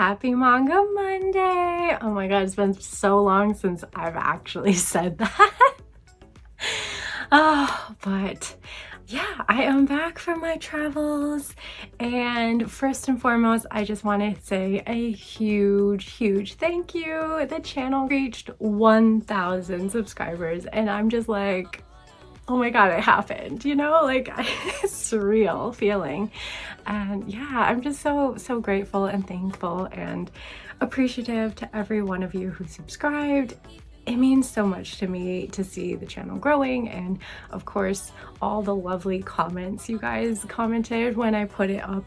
Happy Manga Monday! Oh my god, it's been so long since I've actually said that. But yeah, I am back from my travels, and first and foremost, I just want to say a huge thank you. The channel reached 1,000 subscribers, and I'm just like, oh my god, it happened, you know, like it's surreal feeling. And yeah, I'm just so grateful and thankful and appreciative to every one of you who subscribed. It means so much to me to see the channel growing, and of course all the lovely comments you guys commented when I put it up,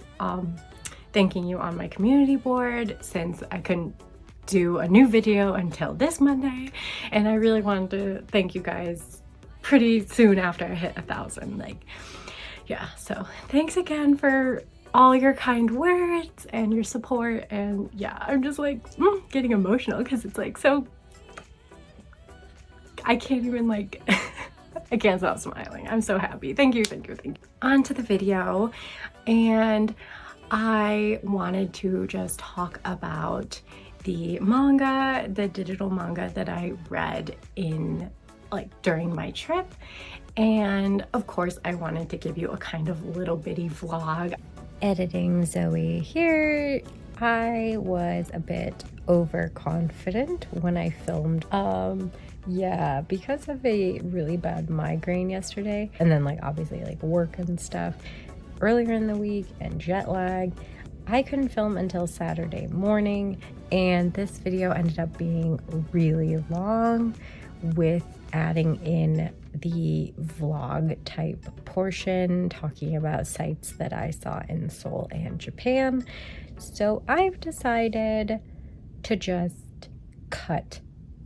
thanking you on my community board, since I couldn't do a new video until this Monday, and I really wanted to thank you guys pretty soon after I hit 1,000. Like, yeah, so thanks again for all your kind words and your support. And yeah, I'm just like getting emotional because it's like, so I can't even like I can't stop smiling. I'm so happy. Thank you. On to the video, and I wanted to just talk about the manga, the digital manga that I read in during my trip. And of course I wanted to give you a kind of little bitty vlog. Editing Zoe here. I was a bit overconfident when I filmed. Yeah, because of a really bad migraine yesterday, and then obviously work and stuff earlier in the week and jet lag, I couldn't film until Saturday morning, and this video ended up being really long with adding in the vlog type portion talking about sites that I saw in Seoul and Japan. So I've decided to just cut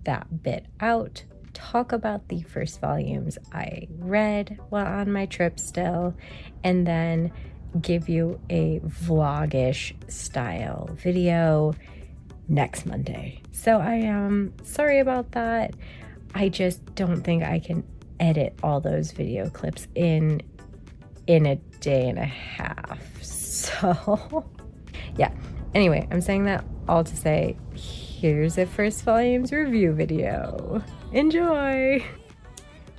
that bit out, talk about the first volumes I read while on my trip still, and then give you a vlog-ish style video next Monday. So I am sorry about that. I just don't think I can edit all those video clips in a day and a half. So yeah, anyway, I'm saying that all to say, here's a first volumes review video. Enjoy!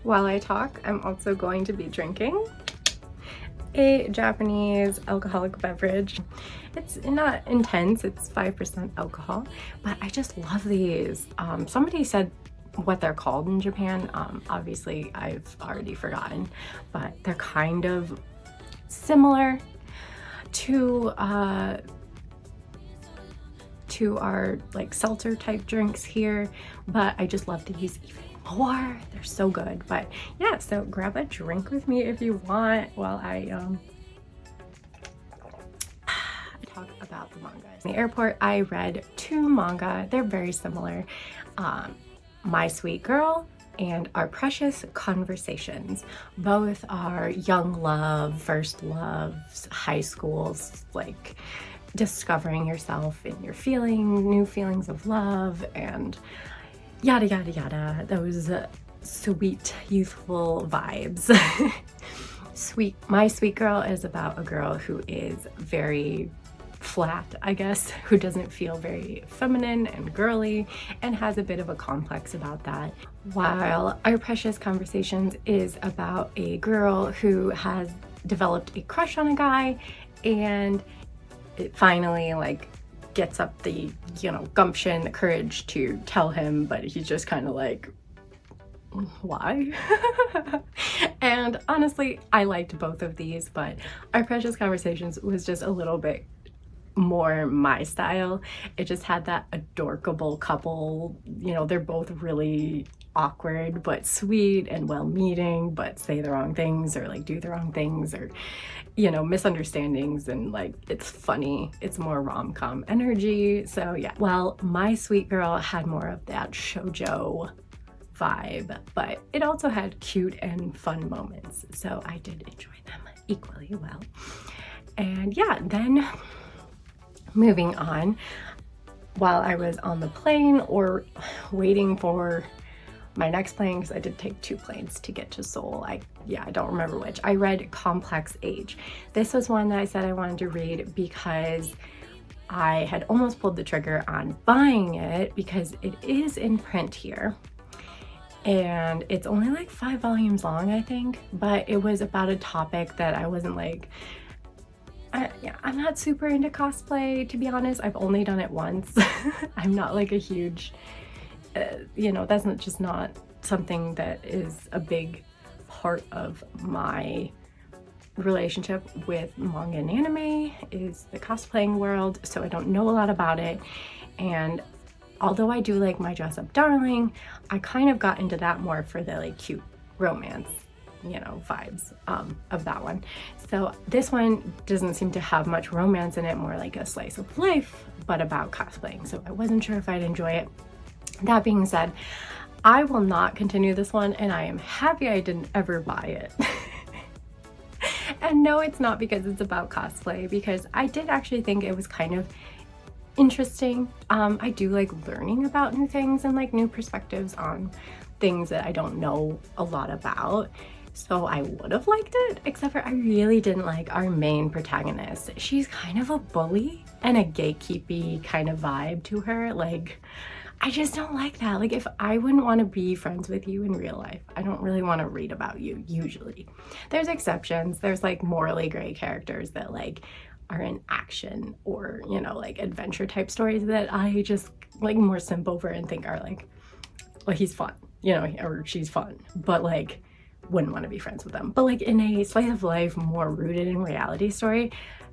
While I talk, I'm also going to be drinking a Japanese alcoholic beverage. It's not intense, it's 5% alcohol, but I just love these. Somebody said what they're called in Japan. Obviously I've already forgotten, but they're kind of similar to our seltzer type drinks here, but I just love these even more. They're so good. But yeah, so grab a drink with me if you want while I talk about the manga. In the airport, I read 2 manga. They're very similar. My Sweet Girl and Our Precious Conversations. Both are young love, first loves, high schools, discovering yourself in your new feelings of love, and yada yada, those sweet youthful vibes. My Sweet Girl is about a girl who is very flat, I guess, who doesn't feel very feminine and girly and has a bit of a complex about that. While Our Precious Conversations is about a girl who has developed a crush on a guy, and it finally gets up the gumption, the courage to tell him, but he's just kind of like, why? And honestly, I liked both of these, but Our Precious Conversations was just a little bit more my style. It just had that adorable couple, they're both really awkward but sweet and well-meaning, but say the wrong things or do the wrong things, or misunderstandings, and it's funny. It's more rom-com energy. So yeah, well, My Sweet Girl had more of that shoujo vibe, but it also had cute and fun moments, so I did enjoy them equally well. And yeah, then moving on, while I was on the plane or waiting for my next plane, because I did take 2 planes to get to Seoul. I don't remember which. I read Complex Age. This was one that I said I wanted to read because I had almost pulled the trigger on buying it because it is in print here. And it's only like 5 volumes long, I think, but it was about a topic that I wasn't like, yeah, I'm not super into cosplay, to be honest. I've only done it once. I'm not like a huge, you know, that's just not something that is a big part of my relationship with manga and anime, is the cosplaying world, so I don't know a lot about it. And although I do like My Dress Up Darling, I kind of got into that more for the like cute romance, you know, vibes of that one. So this one doesn't seem to have much romance in it, more like a slice of life, but about cosplaying. So I wasn't sure if I'd enjoy it. That being said, I will not continue this one, and I am happy I didn't ever buy it. And no, it's not because it's about cosplay, because I did actually think it was kind of interesting. I do like learning about new things and like new perspectives on things that I don't know a lot about. So I would have liked it, except for I really didn't like our main protagonist. She's kind of a bully and a gatekeepy kind of vibe to her. Like, I just don't like that. Like, if I wouldn't want to be friends with you in real life, I don't really want to read about you usually. There's exceptions. There's like morally gray characters that like are in action or, you know, like adventure type stories that I just like more simp over and think are like, well, he's fun, you know, or she's fun, but like wouldn't want to be friends with them. But like in a slice of life, more rooted in reality story,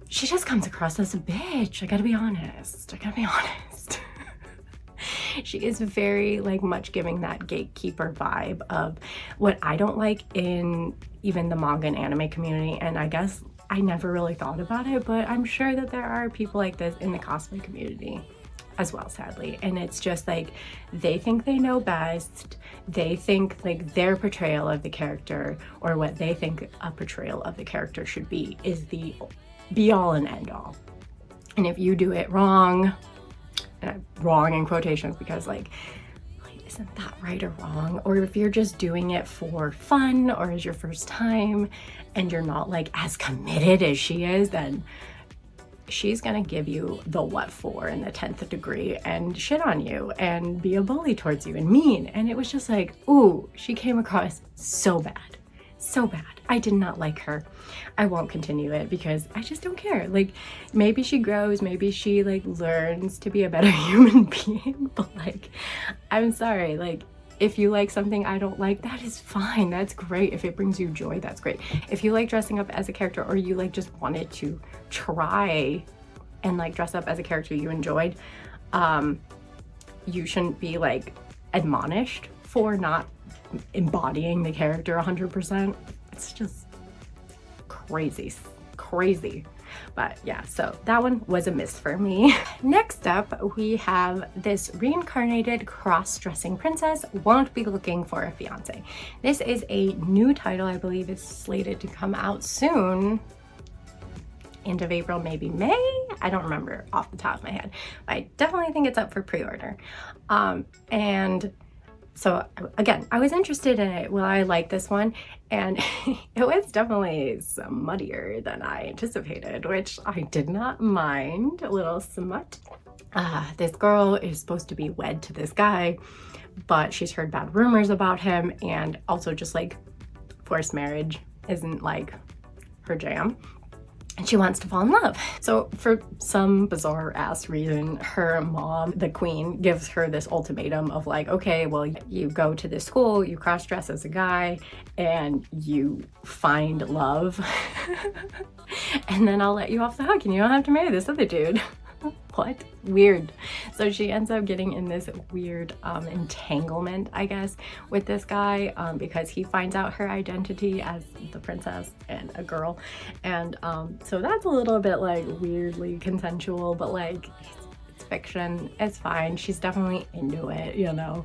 she just comes across as a bitch. I gotta be honest. She is very like much giving that gatekeeper vibe of what I don't like in even the manga and anime community. And I guess I never really thought about it, but I'm sure that there are people like this in the cosplay community as well, sadly. And it's just like, they think they know best. They think like their portrayal of the character, or what they think a portrayal of the character should be, is the be all and end all. And if you do it wrong, and I'm wrong in quotations because like isn't that right or wrong? Or if you're just doing it for fun or as your first time and you're not like as committed as she is, then she's gonna give you the what for in the 10th degree and shit on you and be a bully towards you and mean. And it was just like, ooh, she came across so bad. So bad. I did not like her. I won't continue it because I just don't care. Like, maybe she grows, maybe she like learns to be a better human being, but like, I'm sorry, like, if you like something I don't like, that is fine. That's great. If it brings you joy, that's great. If you like dressing up as a character, or you like just wanted to try and like dress up as a character you enjoyed, you shouldn't be like admonished for not embodying the character 100%. It's just crazy. But yeah, so that one was a miss for me. Next up, we have this reincarnated cross-dressing princess won't be looking for a fiance. This is a new title. I believe it's slated to come out soon. End of April, maybe May. I don't remember off the top of my head, but I definitely think it's up for pre-order. And so again, I was interested in it. Well, I like this one, and it was definitely some muddier than I anticipated, which I did not mind. A little smut. This girl is supposed to be wed to this guy, but she's heard bad rumors about him, and also just like forced marriage isn't like her jam. And she wants to fall in love. So for some bizarre ass reason, her mom, the queen, gives her this ultimatum of like, okay, well, you go to this school, you cross-dress as a guy, and you find love. And then I'll let you off the hook and you don't have to marry this other dude. What? Weird. So she ends up getting in this weird entanglement, I guess, with this guy because he finds out her identity as the princess and a girl. And so that's a little bit like weirdly consensual, but like it's fiction. It's fine. She's definitely into it, you know,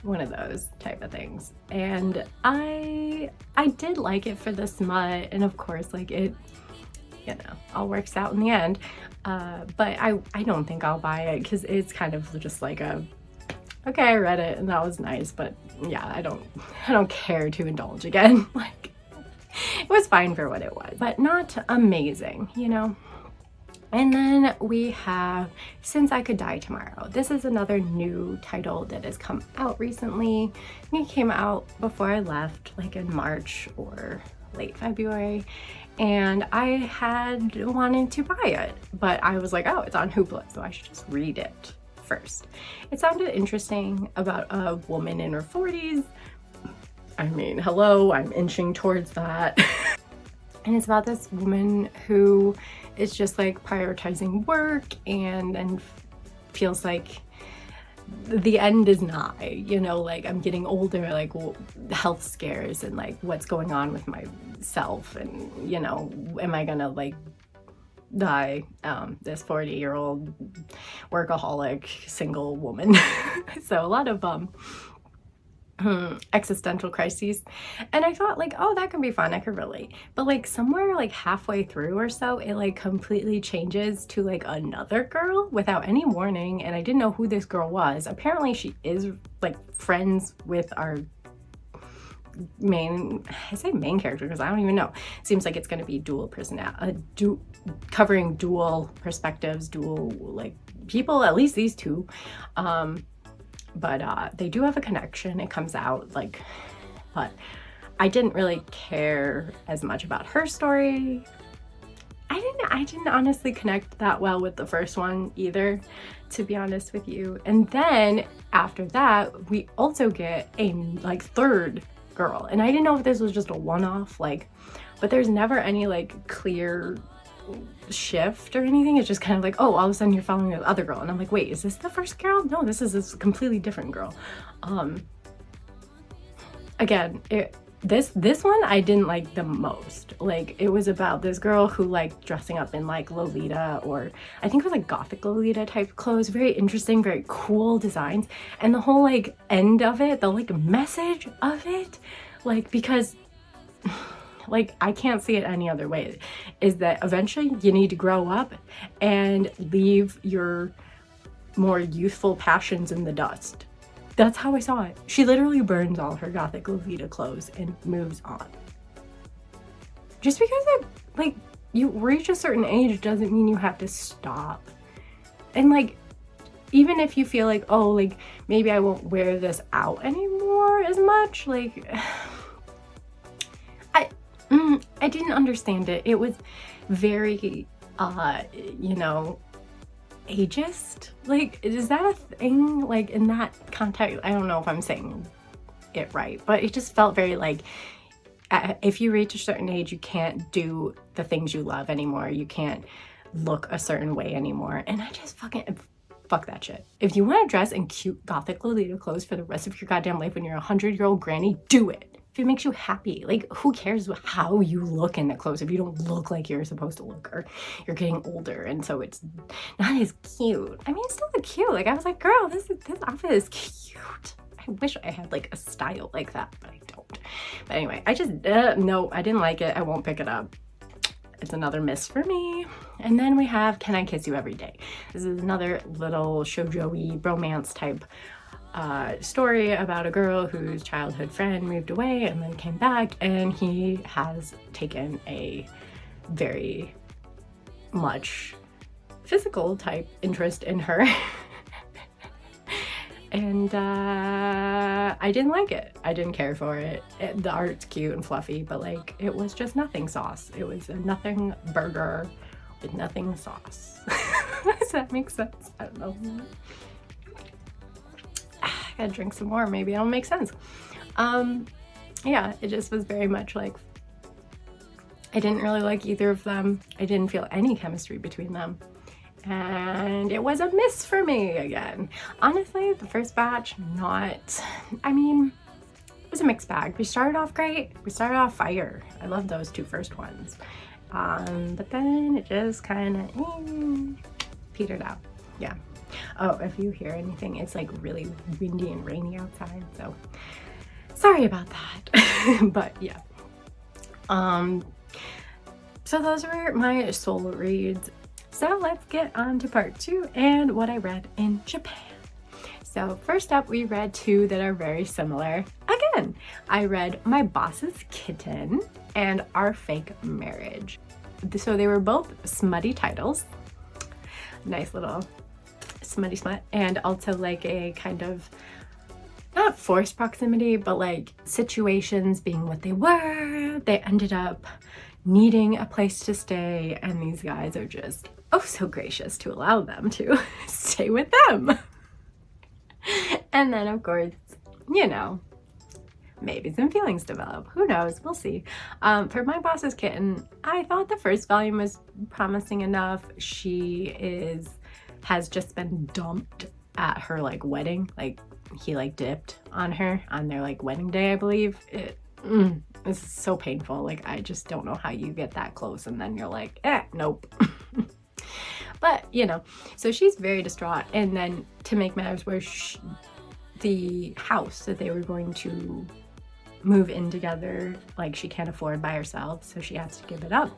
one of those type of things. And I did like it for the smut, and of course, like it, you know, all works out in the end. But I don't think I'll buy it because it's kind of just like a, okay, I read it and that was nice, but yeah, I don't care to indulge again. Like, it was fine for what it was, but not amazing, you know? And then we have Since I Could Die Tomorrow. This is another new title that has come out recently. I think it came out before I left, like in March or late February. And I had wanted to buy it, but I was like, oh, it's on Hoopla, so I should just read it first. It sounded interesting about a woman in her 40s. I mean, hello, I'm inching towards that. And it's about this woman who is just like prioritizing work and feels like the end is nigh, you know, like I'm getting older, like, well, health scares and like what's going on with myself, and you know, am I gonna like die, this 40-year-old workaholic single woman. So a lot of existential crises, and I thought like, oh, that can be fun, I could relate. But like somewhere like halfway through or so, it like completely changes to like another girl without any warning, and I didn't know who this girl was. Apparently she is like friends with our main, I say main character because I don't even know. Seems like it's going to be dual personality, covering dual perspectives, dual like people, at least these two. But they do have a connection, it comes out like, but I didn't really care as much about her story. I didn't honestly connect that well with the first one either, to be honest with you. And then after that, we also get a like third girl, and I didn't know if this was just a one-off, like, but there's never any like clear shift or anything. It's just kind of like, oh, all of a sudden you're following the other girl, and I'm like, wait, is this the first girl? No, this is this completely different girl. Again, this one I didn't like the most. Like, it was about this girl who liked dressing up in like Lolita, or I think it was like gothic Lolita type clothes. Very interesting, very cool designs, and the whole like end of it, the like message of it, like, because like I can't see it any other way, is that eventually you need to grow up and leave your more youthful passions in the dust. That's how I saw it. She literally burns all her gothic Lolita clothes and moves on. Just because it, like, you reach a certain age doesn't mean you have to stop. And like, even if you feel like, oh, like maybe I won't wear this out anymore as much, like I didn't understand it. It was very, you know, ageist. Like, is that a thing? Like, in that context, I don't know if I'm saying it right, but it just felt very like, if you reach a certain age, you can't do the things you love anymore. You can't look a certain way anymore. And I just fucking, fuck that shit. If you want to dress in cute gothic Lolita clothes for the rest of your goddamn life when you're a 100-year-old granny, do it. If it makes you happy. Like, who cares how you look in the clothes if you don't look like you're supposed to look, or you're getting older and so it's not as cute. I mean, it's still cute. Like, I was like, girl, this outfit is cute. I wish I had like a style like that, but I don't. But anyway, I just, no, I didn't like it. I won't pick it up. It's another miss for me. And then we have Can I Kiss You Every Day? This is another little shoujo-y bromance type story about a girl whose childhood friend moved away and then came back, and he has taken a very much physical type interest in her. And I didn't like it. I didn't care for it. The art's cute and fluffy, but like, it was just nothing sauce. It was a nothing burger with nothing sauce. Does that make sense? I don't know. I gotta drink some more, maybe it'll make sense. Yeah, it just was very much like, I didn't really like either of them. I didn't feel any chemistry between them, and it was a miss for me again. Honestly, the first batch, I mean, it was a mixed bag. We started off great. We started off fire. I love those two first ones, but then it just kind of petered out. Yeah. Oh, if you hear anything, it's like really windy and rainy outside, so sorry about that. But yeah, so those were my Seoul reads. So let's get on to part 2 and what I read in Japan. So first up, we read 2 that are very similar. Again, I read My Boss's Kitten and Our Fake Marriage. So they were both smutty titles. nice little smutty smut, and also like a kind of not forced proximity, but like situations being what they were, they ended up needing a place to stay, and these guys are just oh so gracious to allow them to stay with them. And then of course, you know, maybe some feelings develop, who knows, we'll see. For My Boss's Kitten, I thought the first volume was promising enough. She has just been dumped at her like wedding, like he like dipped on her on their like wedding day, I believe. It's so painful. Like I just don't know how you get that close and then you're like, nope. But you know, so she's very distraught, and then to make matters worse, the house that they were going to move in together, like she can't afford by herself, so she has to give it up.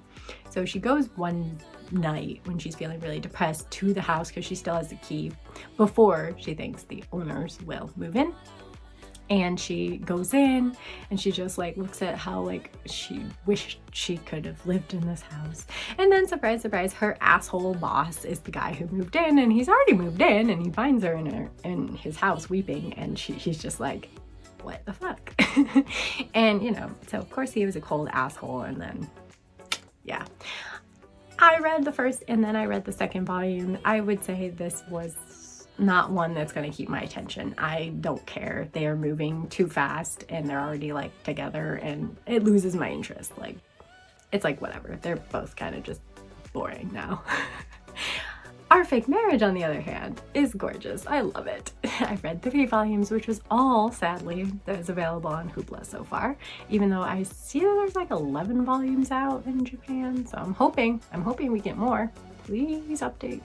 So she goes one night when she's feeling really depressed to the house because she still has the key before she thinks the owners will move in. And she goes in and she just like looks at how like she wished she could have lived in this house. And then surprise, surprise, her asshole boss is the guy who moved in, and he's already moved in, and he finds her in his house weeping, and she's just like, what the fuck? And you know, so of course he was a cold asshole. And then yeah, I read the first and then I read the second volume. I would say this was not one that's going to keep my attention. I don't care. They are moving too fast and they're already like together, and it loses my interest. Like it's like whatever, they're both kind of just boring now. Our Fake Marriage, on the other hand, is gorgeous. I love it. I've read 3 volumes, which was all, sadly, that is available on Hoopla so far, even though I see that there's like 11 volumes out in Japan, so I'm hoping we get more. Please update.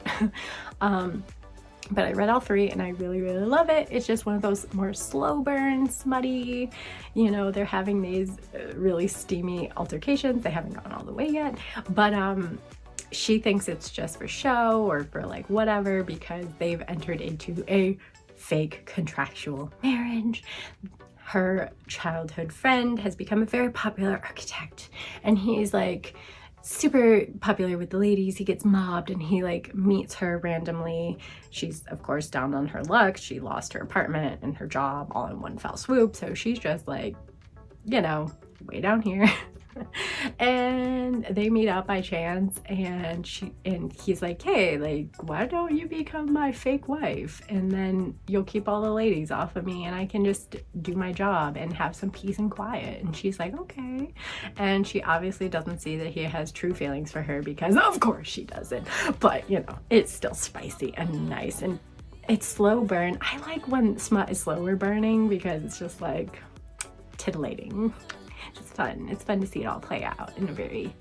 But I read all 3 and I really, really love it. It's just one of those more slow burn, smutty, you know, they're having these really steamy altercations. They haven't gone all the way yet, but she thinks it's just for show or for like whatever, because they've entered into a fake contractual marriage. Her childhood friend has become a very popular architect, and he's like super popular with the ladies. He gets mobbed and he like meets her randomly. She's of course down on her luck. She lost her apartment and her job all in one fell swoop, so she's just like, you know, way down here. And they meet up by chance, and he's like, hey, like, why don't you become my fake wife, and then you'll keep all the ladies off of me and I can just do my job and have some peace and quiet. And she's like, okay. And she obviously doesn't see that he has true feelings for her, because of course she doesn't, but you know, it's still spicy and nice, and it's slow burn. I like when smut is slower burning because it's just like titillating. It's fun. It's fun to see it all play out in a very,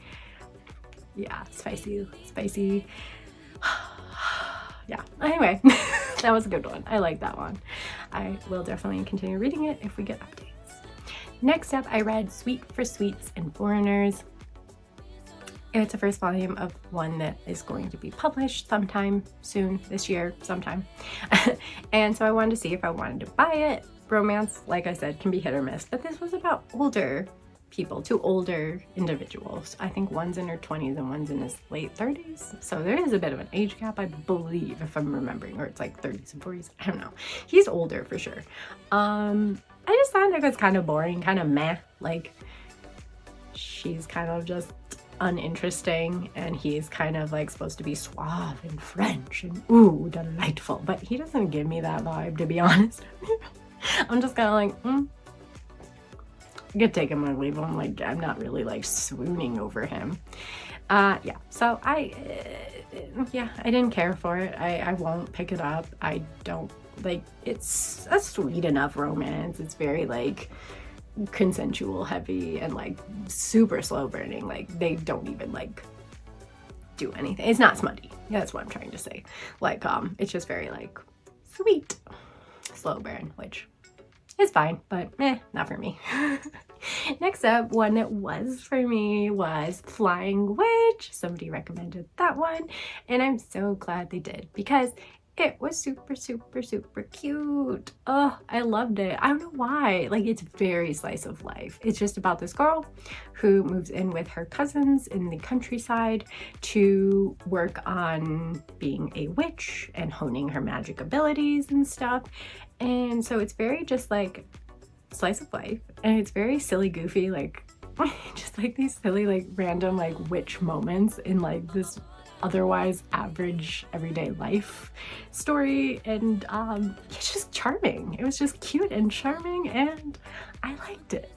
yeah, spicy. Yeah, anyway, that was a good one. I like that one. I will definitely continue reading it if we get updates. Next up, I read Sweet for Sweets and Foreigners. It's the first volume of one that is going to be published sometime soon, this year, sometime. And so I wanted to see if I wanted to buy it. Romance, like I said, can be hit or miss, but this was about older people, 2 older individuals. I think one's in her 20s and one's in his late 30s. So there is a bit of an age gap, I believe, if I'm remembering, or it's like 30s and 40s. I don't know. He's older for sure. I just thought it was kind of boring, kind of meh. Like, she's kind of just uninteresting, and he's kind of like supposed to be suave and French and ooh, delightful, but he doesn't give me that vibe, to be honest. I'm just kind of like, I could take him or leave him. Like, I'm not really like swooning over him. Yeah, so I didn't care for it. I won't pick it up. I don't like, it's a sweet enough romance. It's very like consensual heavy and like super slow burning. Like, they don't even like do anything. It's not smutty. That's what I'm trying to say. Like, it's just very like sweet slow burn, which is fine, but not for me. Next up, one that was for me was Flying Witch. Somebody recommended that one, and I'm so glad they did, because It was super, super, super cute. Oh, I loved it. I don't know why. Like, it's very slice of life. It's just about this girl who moves in with her cousins in the countryside to work on being a witch and honing her magic abilities and stuff. And so it's very just like slice of life, and it's very silly, goofy, like just like these silly, like random, like witch moments in like this otherwise average everyday life story. And it's just charming. It was just cute and charming, and I liked it.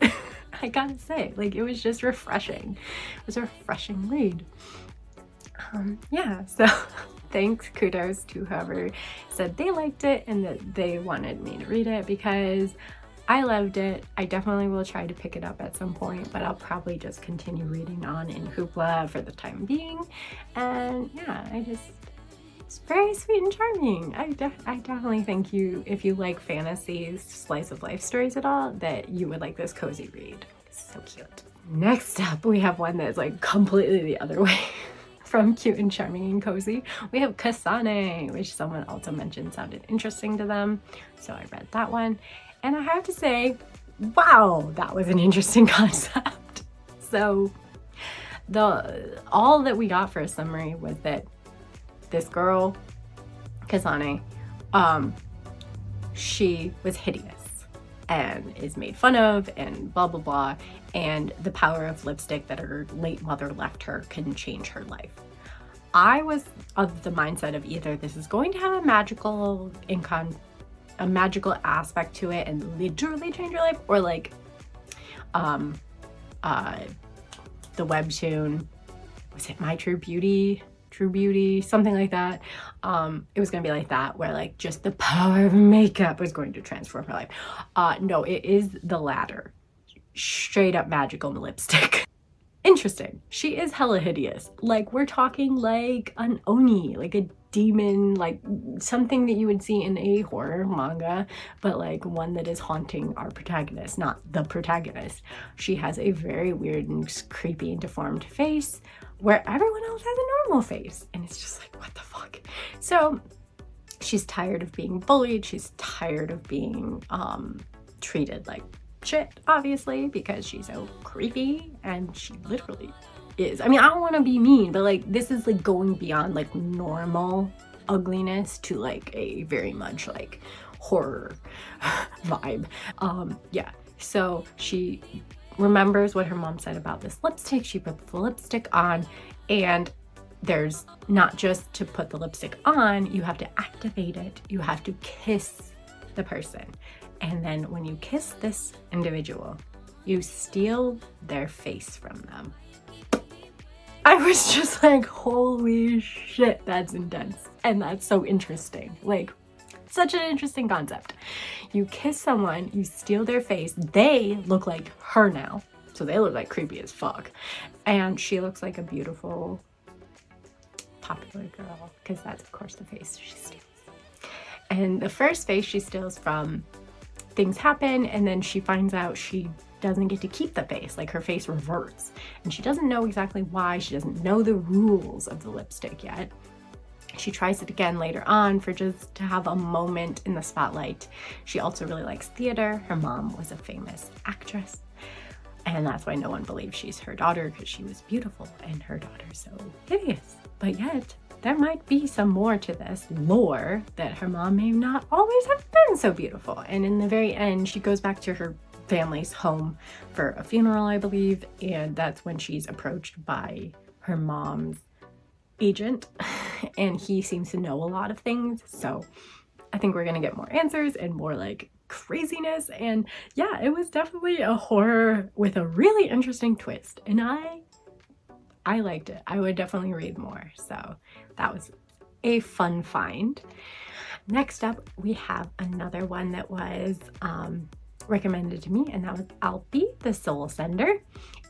I gotta say, like, it was just refreshing. It was a refreshing read. Yeah, so thanks, kudos to whoever said they liked it and that they wanted me to read it, because I loved it. I definitely will try to pick it up at some point, but I'll probably just continue reading on in Hoopla for the time being. And yeah, it's very sweet and charming. I definitely think if you like fantasy slice of life stories at all, that you would like this cozy read. It's so cute. Next up, we have one that's like completely the other way from cute and charming and cozy. We have Kasane, which someone also mentioned sounded interesting to them. So I read that one. And I have to say, wow, that was an interesting concept. So all that we got for a summary was that this girl, Kasane, she was hideous and is made fun of and blah, blah, blah. And the power of lipstick that her late mother left her can change her life. I was of the mindset of either this is going to have a magical aspect to it and literally change your life, or like the webtoon, was it My True Beauty, something like that. It was gonna be like that, where like just the power of makeup was going to transform her life. No, it is the latter. Straight up magical lipstick. Interesting. She is hella hideous. Like, we're talking like an oni, like a demon, like something that you would see in a horror manga, but like one that is haunting our protagonist, not the protagonist. She has a very weird and creepy and deformed face, where everyone else has a normal face, and it's just like, what the fuck? So she's tired of being bullied. She's tired of being treated like shit, obviously, because she's so creepy, and she literally is. I mean, I don't want to be mean, but like, this is like going beyond like normal ugliness to like a very much like horror vibe. Yeah, so she remembers what her mom said about this lipstick. She puts the lipstick on, and there's not just to put the lipstick on, you have to activate it. You have to kiss the person. And then when you kiss this individual, you steal their face from them. I was just like, holy shit, that's intense. And that's so interesting. Like, such an interesting concept. You kiss someone, you steal their face, they look like her now. So they look like creepy as fuck. And she looks like a beautiful, popular girl, because that's of course the face she steals. And the first face she steals from, things happen, and then she finds out she doesn't get to keep the face, like her face reverts, and she doesn't know exactly why. She doesn't know the rules of the lipstick yet. She tries it again later on for just to have a moment in the spotlight. She also really likes theater. Her mom was a famous actress, and that's why no one believes she's her daughter, because she was beautiful and her daughter's so hideous. But yet there might be some more to this lore, that her mom may not always have been so beautiful. And in the very end, she goes back to her family's home for a funeral, I believe, and that's when she's approached by her mom's agent, and he seems to know a lot of things. So I think we're gonna get more answers and more like craziness. And yeah, it was definitely a horror with a really interesting twist, and I liked it. I would definitely read more. So that was a fun find. Next up, we have another one that was recommended to me, and that was I'll Be the Soul Sender.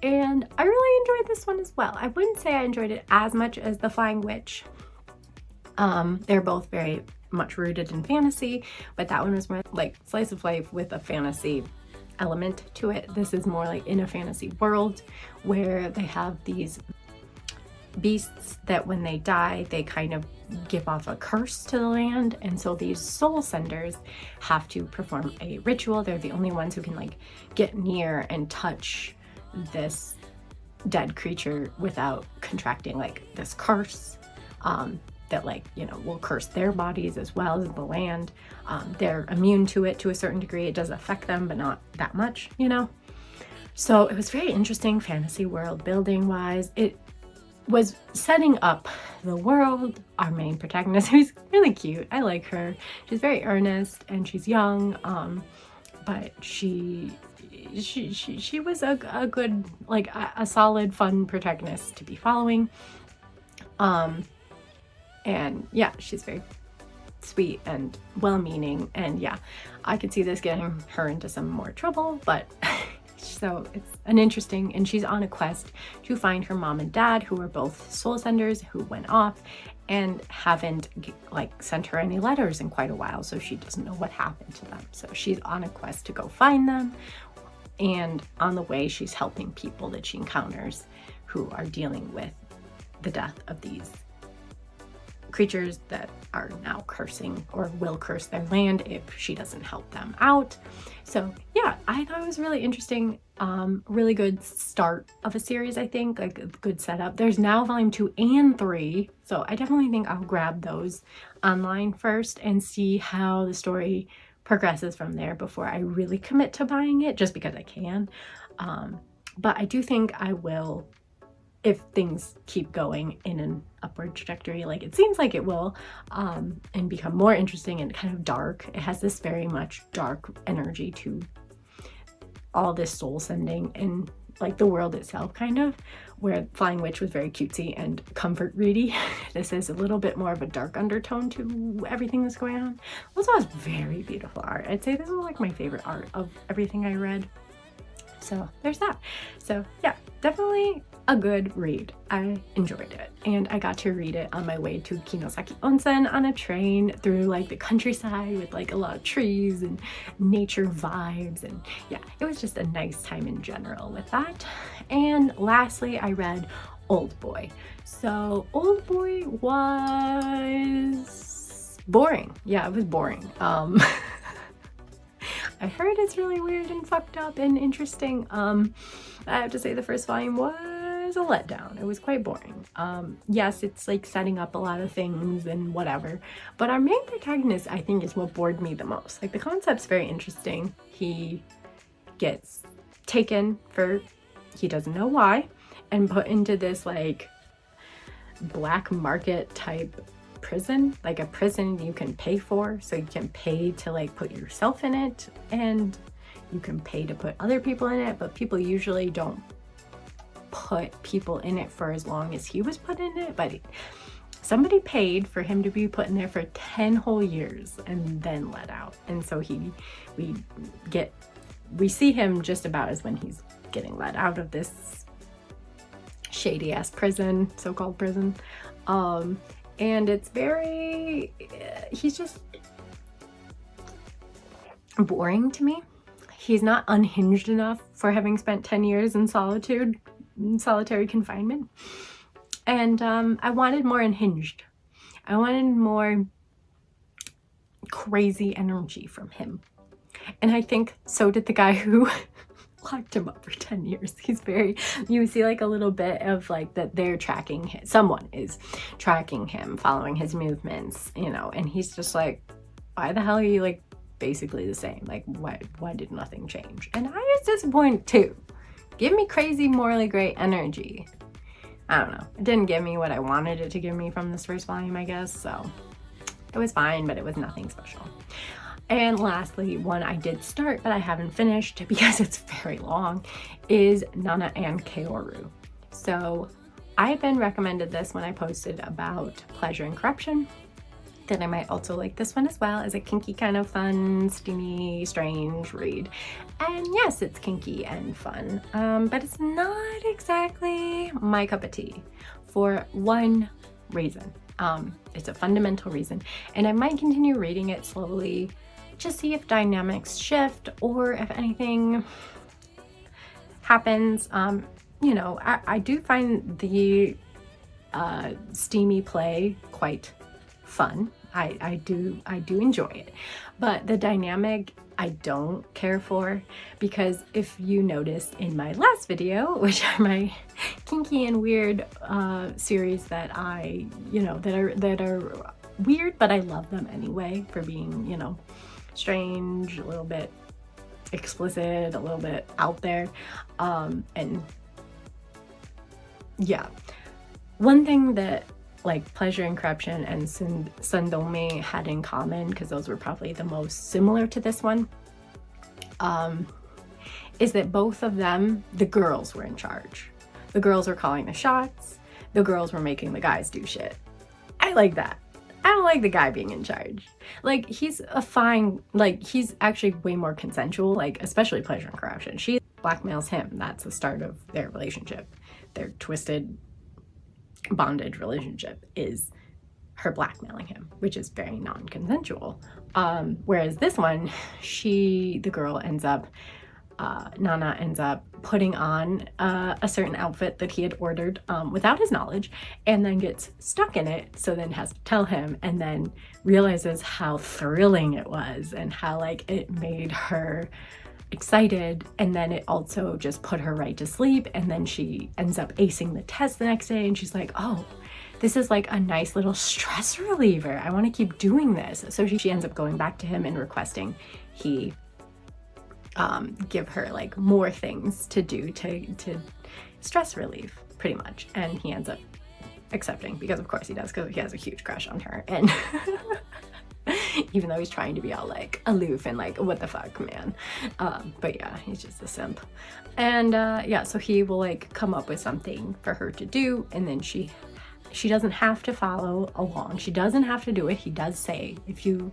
And I really enjoyed this one as well. I wouldn't say I enjoyed it as much as The Flying Witch. They're both very much rooted in fantasy, but that one was more like slice of life with a fantasy element to it. This is more like in a fantasy world where they have these beasts that when they die, they kind of give off a curse to the land. And so these soul senders have to perform a ritual. They're the only ones who can like get near and touch this dead creature without contracting like this curse that like, you know, will curse their bodies as well as the land. They're immune to it to a certain degree. It does affect them, but not that much, you know? So it was very interesting fantasy world building wise. It was setting up the world. Our main protagonist, who's really cute. I like her. She's very earnest and she's young, but she was a good, like a solid, fun protagonist to be following. And yeah, she's very sweet and well-meaning, and yeah, I could see this getting her into some more trouble, but so it's an interesting, and she's on a quest to find her mom and dad, who are both soul senders who went off and haven't like sent her any letters in quite a while, so she doesn't know what happened to them. So she's on a quest to go find them, and on the way she's helping people that she encounters who are dealing with the death of these creatures that are now cursing or will curse their land if she doesn't help them out. So yeah, I thought it was really interesting. Really good start of a series, I think, like a good setup. There's now volume 2 and 3, so I definitely think I'll grab those online first and see how the story progresses from there before I really commit to buying it, just because I can. But I do think I will, if things keep going in an upward trajectory, like it seems like it will, and become more interesting and kind of dark. It has this very much dark energy to all this soul sending and like the world itself, kind of, where Flying Witch was very cutesy and comfort ready. This is a little bit more of a dark undertone to everything that's going on. Also has very beautiful art. I'd say this was like my favorite art of everything I read. So there's that. So yeah, definitely a good read. I enjoyed it, and I got to read it on my way to Kinosaki Onsen on a train through like the countryside with like a lot of trees and nature vibes, and yeah, it was just a nice time in general with that. And lastly, I read Old Boy. So Old Boy was boring. Yeah, it was boring. I heard it's really weird and fucked up and interesting. I have to say the first volume was a letdown. It was quite boring. Yes, it's like setting up a lot of things and whatever, but our main protagonist, I think, is what bored me the most. Like the concept's very interesting. He gets taken for, he doesn't know why, and put into this like black market type prison, like a prison you can pay for. So you can pay to like put yourself in it, and you can pay to put other people in it, but people usually don't put people in it for as long as he was put in it. But somebody paid for him to be put in there for 10 whole years and then let out. And so we see him just about as when he's getting let out of this shady ass prison, so-called prison. And it's very, he's just boring to me. He's not unhinged enough for having spent 10 years in solitude, in solitary confinement. And I wanted more unhinged. I wanted more crazy energy from him. And I think so did the guy who locked him up for 10 years. He's very, you see like a little bit of like that they're tracking him. Someone is tracking him, following his movements, you know, and he's just like, why the hell are you like basically the same? Like why did nothing change? And I was disappointed too. Give me crazy, morally great energy. I don't know. It didn't give me what I wanted it to give me from this first volume, I guess. So it was fine, but it was nothing special. And lastly, one I did start but I haven't finished because it's very long, is Nana and Kaoru. So I've been recommended this when I posted about Pleasure and Corruption, that I might also like this one as well, as a kinky kind of fun, steamy, strange read. And yes, it's kinky and fun, but it's not exactly my cup of tea for one reason. It's a fundamental reason, and I might continue reading it slowly, just see if dynamics shift or if anything happens. You know, I do find the steamy play quite fun. I do enjoy it, but the dynamic I don't care for, because if you noticed in my last video, which are my kinky and weird series that I, that are weird, but I love them anyway for being, strange, a little bit explicit, a little bit out there, and yeah. One thing that like Pleasure and Corruption and Sundome had in common, because those were probably the most similar to this one, is that both of them, the girls were in charge. The girls were calling the shots. The girls were making the guys do shit. I like that. I don't like the guy being in charge. Like, he's a fine, like, he's actually way more consensual, like, especially Pleasure and Corruption. She blackmails him. That's the start of their relationship. Their twisted bondage relationship is her blackmailing him, which is very non-consensual. Whereas this one, the girl ends up, Nana ends up putting on a certain outfit that he had ordered without his knowledge, and then gets stuck in it, so then has to tell him, and then realizes how thrilling it was and how like it made her excited, and then it also just put her right to sleep, and then she ends up acing the test the next day, and she's like, oh, this is like a nice little stress reliever. I want to keep doing this. So she ends up going back to him and requesting he give her like more things to do to stress relief, pretty much. And he ends up accepting, because of course he does, because he has a huge crush on her. And even though he's trying to be all like aloof and like, what the fuck, man. But yeah, he's just a simp. And yeah, so he will like come up with something for her to do, and then she doesn't have to follow along. She doesn't have to do it. He does say, if you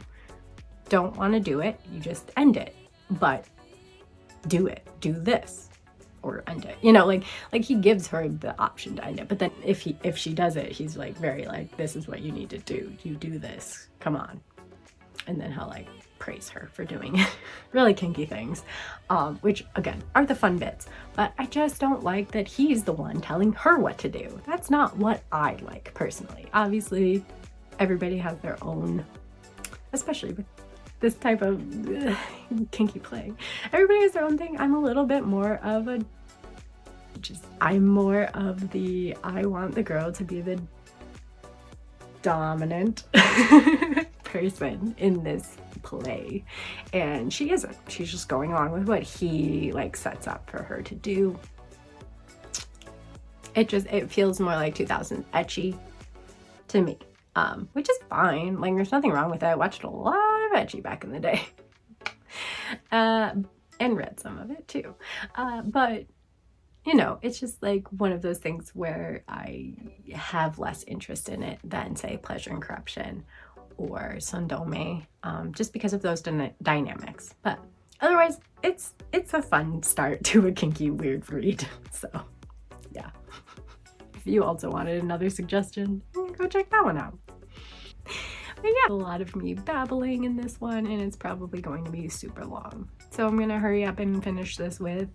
don't want to do it, you just end it. But do it. Do this. Or end it. Like he gives her the option to end it. But then if she does it, he's like very like, this is what you need to do. You do this. Come on. And then he'll like praise her for doing really kinky things, which again are the fun bits. But I just don't like that he's the one telling her what to do. That's not what I like personally. Obviously, everybody has their own, especially with this type of kinky play. Everybody has their own thing. I'm a little bit more of a, I'm more of the, I want the girl to be the dominant person in this play, and she isn't. She's just going along with what he like sets up for her to do. It feels more like 2000 ecchi to me, which is fine. Like, there's nothing wrong with it. I watched a lot of ecchi back in the day, and read some of it too, but it's just like one of those things where I have less interest in it than, say, Pleasure and Corruption or Sundome, just because of those dynamics. But otherwise, it's a fun start to a kinky weird read. So yeah, if you also wanted another suggestion, go check that one out. But yeah, a lot of me babbling in this one, and it's probably going to be super long. So I'm gonna hurry up and finish this with,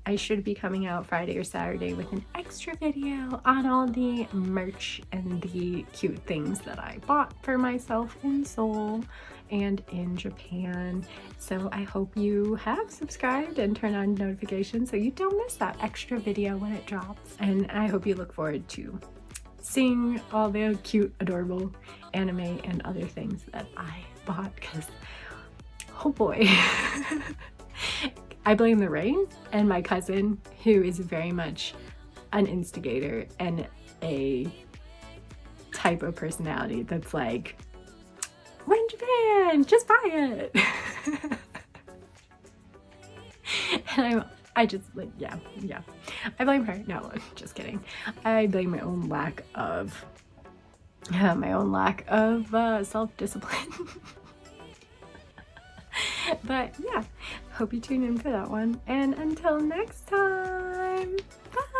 I should be coming out Friday or Saturday with an extra video on all the merch and the cute things that I bought for myself in Seoul and in Japan. So I hope you have subscribed and turn on notifications so you don't miss that extra video when it drops. And I hope you look forward to seeing all the cute, adorable anime and other things that I bought, because oh boy. I blame the rain and my cousin, who is very much an instigator and a type of personality that's like, we're in Japan, just buy it. And I just like, yeah. I blame her. No, just kidding. I blame my own lack of self-discipline. But yeah, hope you tune in for that one. And until next time, bye!